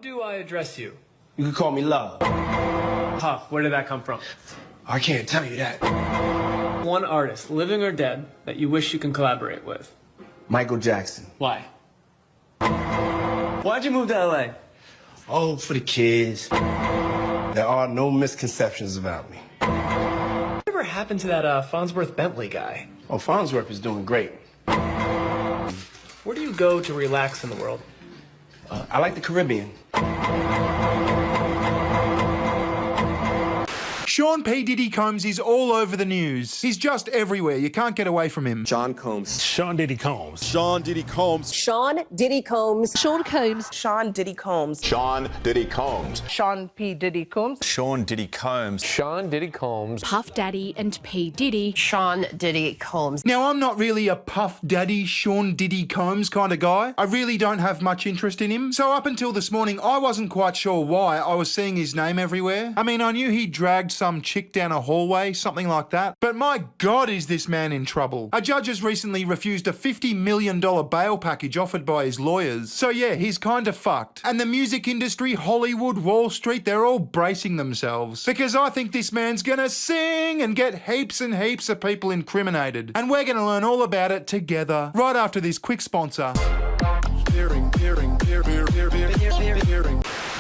do I address you? You can call me Love. Puff, where did that come from? I can't tell you that. One artist, living or dead, that you wish you can collaborate with. Michael Jackson. Why? Why'd you move to LA? Oh, for the kids. There are no misconceptions about me. Whatever happened to that Farnsworth Bentley guy? Oh, Farnsworth is doing great. Where do you go to relax in the world? I like the Caribbean. Sean P Diddy Combs is all over the news. He's just everywhere. You can't get away from him. Sean Combs. Sean Diddy Combs. Sean Diddy Combs. Sean Diddy Combs. Sean Combs. Sean Diddy Combs. Sean Diddy Combs. Sean P Diddy Combs. Sean Diddy Combs. Sean Diddy Combs. Puff Daddy and P Diddy. Sean Diddy Combs. Now, I'm not really a Puff Daddy, Sean Diddy Combs kind of guy. I really don't have much interest in him. So up until this morning, I wasn't quite sure why I was seeing his name everywhere. I mean, I knew he dragged some chick down a hallway, something like that. But my God, is this man in trouble. A judge has recently refused a $50 million bail package offered by his lawyers. So yeah, he's kind of fucked. And the music industry, Hollywood, Wall Street, they're all bracing themselves. Because I think this man's gonna sing and get heaps and heaps of people incriminated. And we're gonna learn all about it together, right after this quick sponsor.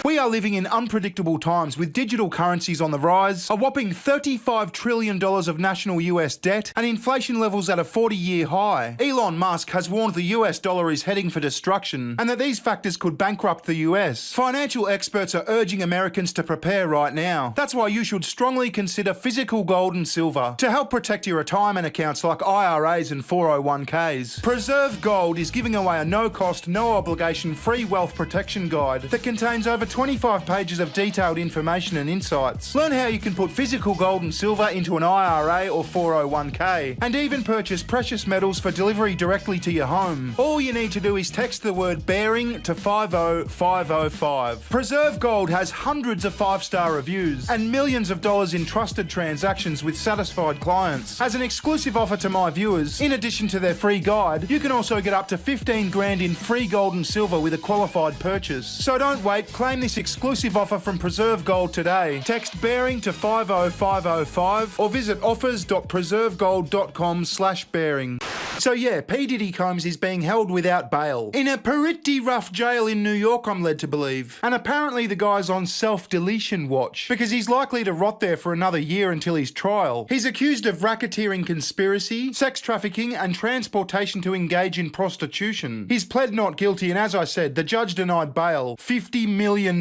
We are living in unpredictable times with digital currencies on the rise, a whopping $35 trillion of national US debt, and inflation levels at a 40-year high. Elon Musk has warned the US dollar is heading for destruction and that these factors could bankrupt the US. Financial experts are urging Americans to prepare right now. That's why you should strongly consider physical gold and silver to help protect your retirement accounts like IRAs and 401ks. Preserve Gold is giving away a no-cost, no-obligation free wealth protection guide that contains over 25 pages of detailed information and insights. Learn how you can put physical gold and silver into an IRA or 401k, and even purchase precious metals for delivery directly to your home. All you need to do is text the word bearing to 50505. Preserve Gold has hundreds of 5-star reviews and millions of dollars in trusted transactions with satisfied clients. As an exclusive offer to my viewers, in addition to their free guide, you can also get up to 15 grand in free gold and silver with a qualified purchase. So don't wait, claim this exclusive offer from Preserve Gold today. Text bearing to 50505 or visit offers.preservegold.com/bearing. So yeah, P Diddy Combs is being held without bail in a pretty rough jail in New York, I'm led to believe. And apparently the guy's on self-deletion watch because he's likely to rot there for another year until his trial. He's accused of racketeering conspiracy, sex trafficking and transportation to engage in prostitution. He's pled not guilty, and as I said, the judge denied bail, $50 million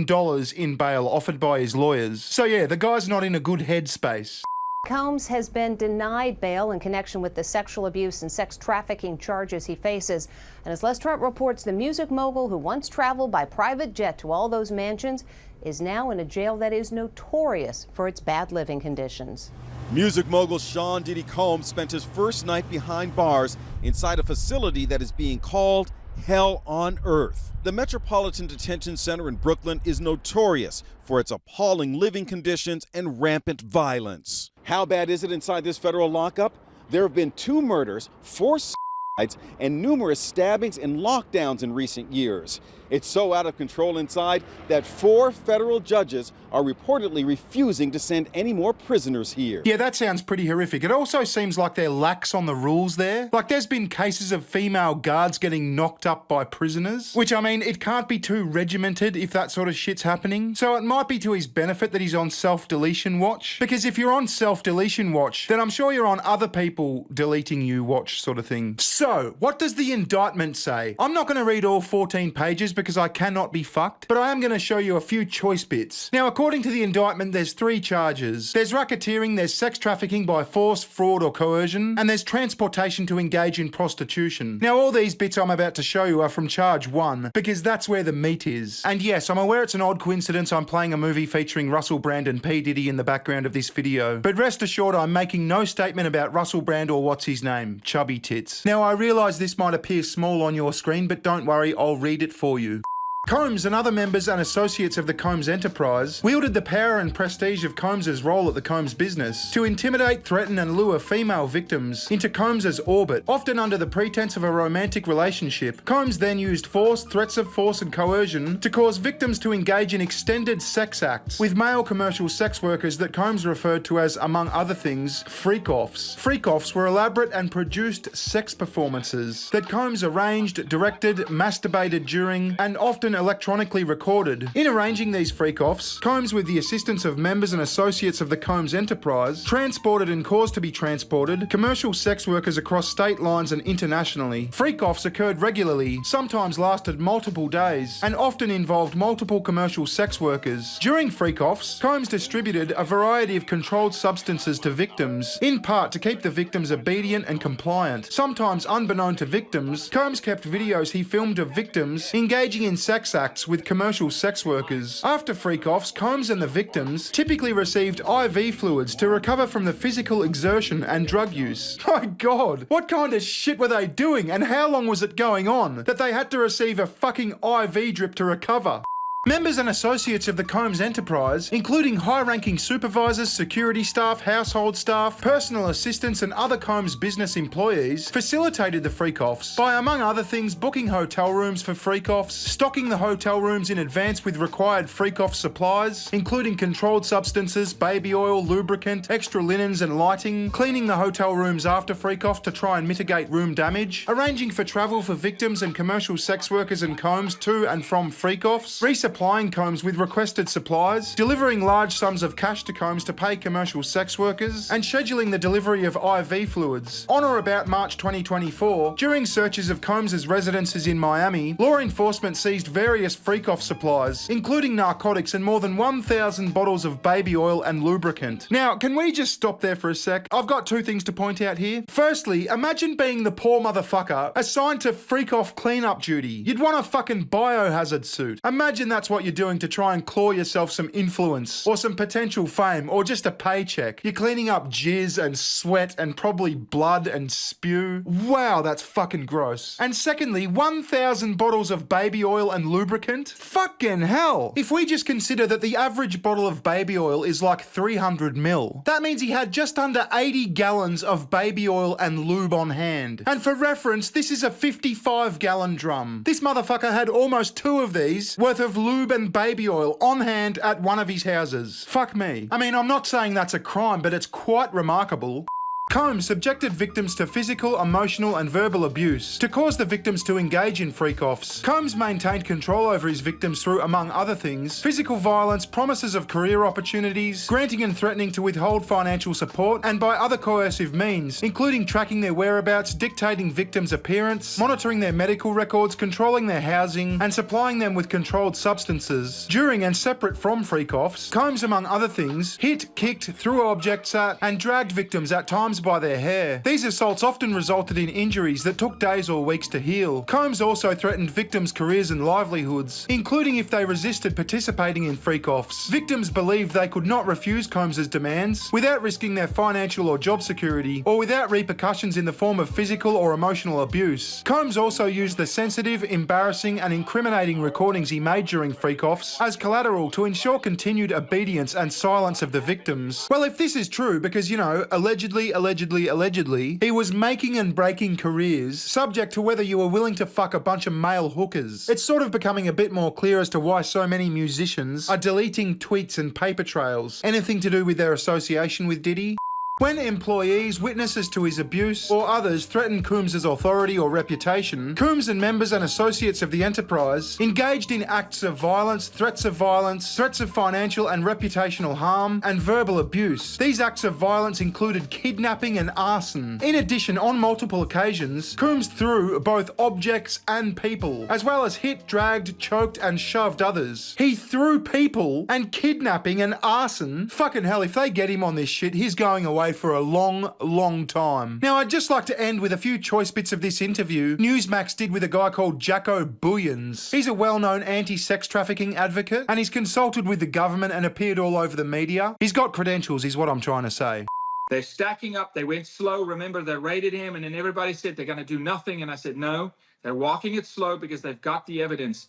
in bail offered by his lawyers. So yeah, the guy's not in a good headspace. Combs has been denied bail in connection with the sexual abuse and sex trafficking charges he faces. And as Les Trent reports, the music mogul who once traveled by private jet to all those mansions is now in a jail that is notorious for its bad living conditions. Music mogul Sean Diddy Combs spent his first night behind bars inside a facility that is being called Hell on Earth. The Metropolitan Detention Center in Brooklyn is notorious for its appalling living conditions and rampant violence. How bad is it inside this federal lockup? There have been 2 murders, 4 suicides, and numerous stabbings and lockdowns in recent years. It's so out of control inside that 4 federal judges are reportedly refusing to send any more prisoners here. Yeah, that sounds pretty horrific. It also seems like they're lax on the rules there. Like there's been cases of female guards getting knocked up by prisoners, which I mean, it can't be too regimented if that sort of shit's happening. So it might be to his benefit that he's on self-deletion watch, because if you're on self-deletion watch, then I'm sure you're on other people deleting you watch sort of thing. So, what does the indictment say? I'm not going to read all 14 pages because I cannot be fucked, but I am going to show you a few choice bits. Now, according to the indictment, there's 3 charges. There's racketeering, there's sex trafficking by force, fraud or coercion, and there's transportation to engage in prostitution. Now, all these bits I'm about to show you are from charge 1, because that's where the meat is. And yes, I'm aware it's an odd coincidence I'm playing a movie featuring Russell Brand and P Diddy in the background of this video, but rest assured I'm making no statement about Russell Brand or what's his name, Chubby Tits. Now, I realise this might appear small on your screen, but don't worry, I'll read it for you. Combs and other members and associates of the Combs enterprise wielded the power and prestige of Combs's role at the Combs business to intimidate, threaten and lure female victims into Combs's orbit, often under the pretense of a romantic relationship. Combs then used force, threats of force and coercion to cause victims to engage in extended sex acts with male commercial sex workers that Combs referred to as, among other things, freak-offs. Freak-offs were elaborate and produced sex performances that Combs arranged, directed, masturbated during, and often electronically recorded. In arranging these freak-offs, Combs, with the assistance of members and associates of the Combs enterprise, transported and caused to be transported commercial sex workers across state lines and internationally. Freak-offs occurred regularly, sometimes lasted multiple days, and often involved multiple commercial sex workers. During freak-offs, Combs distributed a variety of controlled substances to victims, in part to keep the victims obedient and compliant. Sometimes unbeknown to victims, Combs kept videos he filmed of victims engaging in sex acts with commercial sex workers. After freak-offs, Combs and the victims typically received IV fluids to recover from the physical exertion and drug use. My God, what kind of shit were they doing and how long was it going on that they had to receive a fucking IV drip to recover? Members and associates of the Combs enterprise, including high-ranking supervisors, security staff, household staff, personal assistants and other Combs business employees, facilitated the freak-offs by, among other things, booking hotel rooms for freak-offs, stocking the hotel rooms in advance with required freak-off supplies, including controlled substances, baby oil, lubricant, extra linens and lighting, cleaning the hotel rooms after freak-offs to try and mitigate room damage, arranging for travel for victims and commercial sex workers and Combs to and from freak-offs, supplying Combs with requested supplies, delivering large sums of cash to Combs to pay commercial sex workers, and scheduling the delivery of IV fluids. On or about March 2024, during searches of Combs's residences in Miami, law enforcement seized various freak-off supplies, including narcotics and more than 1,000 bottles of baby oil and lubricant. Now, can we just stop there for a sec? I've got two things to point out here. Firstly, imagine being the poor motherfucker assigned to freak-off cleanup duty. You'd want a fucking biohazard suit. Imagine that's what you're doing to try and claw yourself some influence or some potential fame or just a paycheck. You're cleaning up jizz and sweat and probably blood and spew. Wow, that's fucking gross. And secondly, 1,000 bottles of baby oil and lubricant? Fucking hell. If we just consider that the average bottle of baby oil is like 300 ml, that means he had just under 80 gallons of baby oil and lube on hand. And for reference, this is a 55-gallon drum. This motherfucker had almost 2 of these worth of lube and baby oil on hand at one of his houses. Fuck me. I mean, I'm not saying that's a crime, but it's quite remarkable. Combs subjected victims to physical, emotional and verbal abuse to cause the victims to engage in freak-offs. Combs maintained control over his victims through, among other things, physical violence, promises of career opportunities, granting and threatening to withhold financial support, and by other coercive means, including tracking their whereabouts, dictating victims' appearance, monitoring their medical records, controlling their housing, and supplying them with controlled substances. During and separate from freak-offs, Combs, among other things, hit, kicked, threw objects at, and dragged victims at times by their hair. These assaults often resulted in injuries that took days or weeks to heal. Combs also threatened victims' careers and livelihoods, including if they resisted participating in freak-offs. Victims believed they could not refuse Combs's demands without risking their financial or job security, or without repercussions in the form of physical or emotional abuse. Combs also used the sensitive, embarrassing and incriminating recordings he made during freak-offs as collateral to ensure continued obedience and silence of the victims. Well, if this is true, because, you know, allegedly, he was making and breaking careers subject to whether you were willing to fuck a bunch of male hookers. It's sort of becoming a bit more clear as to why so many musicians are deleting tweets and paper trails. Anything to do with their association with Diddy? When employees, witnesses to his abuse, or others threatened Combs's authority or reputation, Combs and members and associates of the enterprise engaged in acts of violence, threats of financial and reputational harm, and verbal abuse. These acts of violence included kidnapping and arson. In addition, on multiple occasions, Combs threw both objects and people, as well as hit, dragged, choked, and shoved others. He threw people and kidnapping and arson. Fucking hell, if they get him on this shit, he's going away for a long time. Now, I'd just like to end with a few choice bits of this interview NewsMax did with a guy called Jacko Booyens. He's a well-known anti-sex trafficking advocate, and he's consulted with the government and appeared all over the media. He's got credentials, is what I'm trying to say. They're stacking up. They went slow. Remember, they raided him, and then everybody said they're going to do nothing. And I said, no, they're walking it slow because they've got the evidence.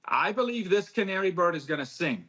I believe this canary bird is going to sing.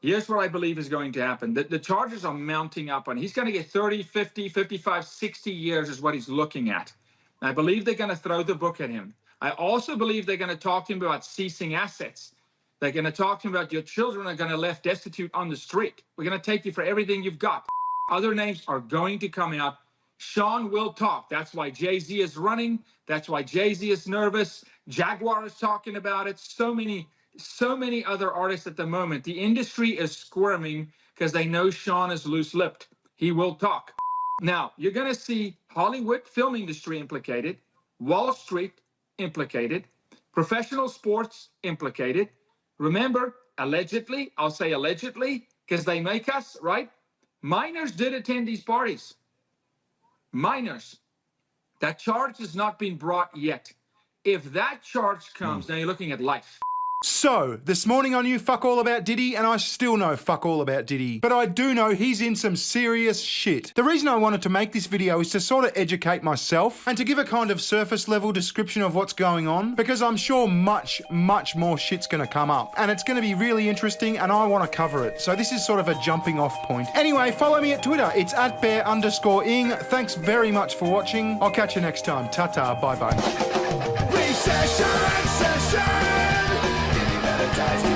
Here's what I believe is going to happen. The charges are mounting up, and he's going to get 30, 50, 55, 60 years is what he's looking at. And I believe they're going to throw the book at him. I also believe they're going to talk to him about ceasing assets. They're going to talk to him about your children are going to be left destitute on the street. We're going to take you for everything you've got. Other names are going to come out. Sean will talk. That's why Jay-Z is running. That's why Jay-Z is nervous. Jaguar is talking about it. So many other artists at the moment. The industry is squirming because they know Sean is loose-lipped. He will talk. Now, you're going to see Hollywood film industry implicated, Wall Street implicated, professional sports implicated. Remember, allegedly, I'll say allegedly, because they make us, right? Minors did attend these parties. Minors. That charge has not been brought yet. If that charge comes, now you're looking at life. So, this morning I knew fuck all about Diddy, and I still know fuck all about Diddy. But I do know he's in some serious shit. The reason I wanted to make this video is to sort of educate myself, and to give a kind of surface level description of what's going on, because I'm sure much more shit's gonna come up. And it's gonna be really interesting, and I wanna cover it. So this is sort of a jumping off point. Anyway, follow me at Twitter. It's @bear_ing. Thanks very much for watching. I'll catch you next time. Ta-ta, bye-bye. Recession, session. Advertise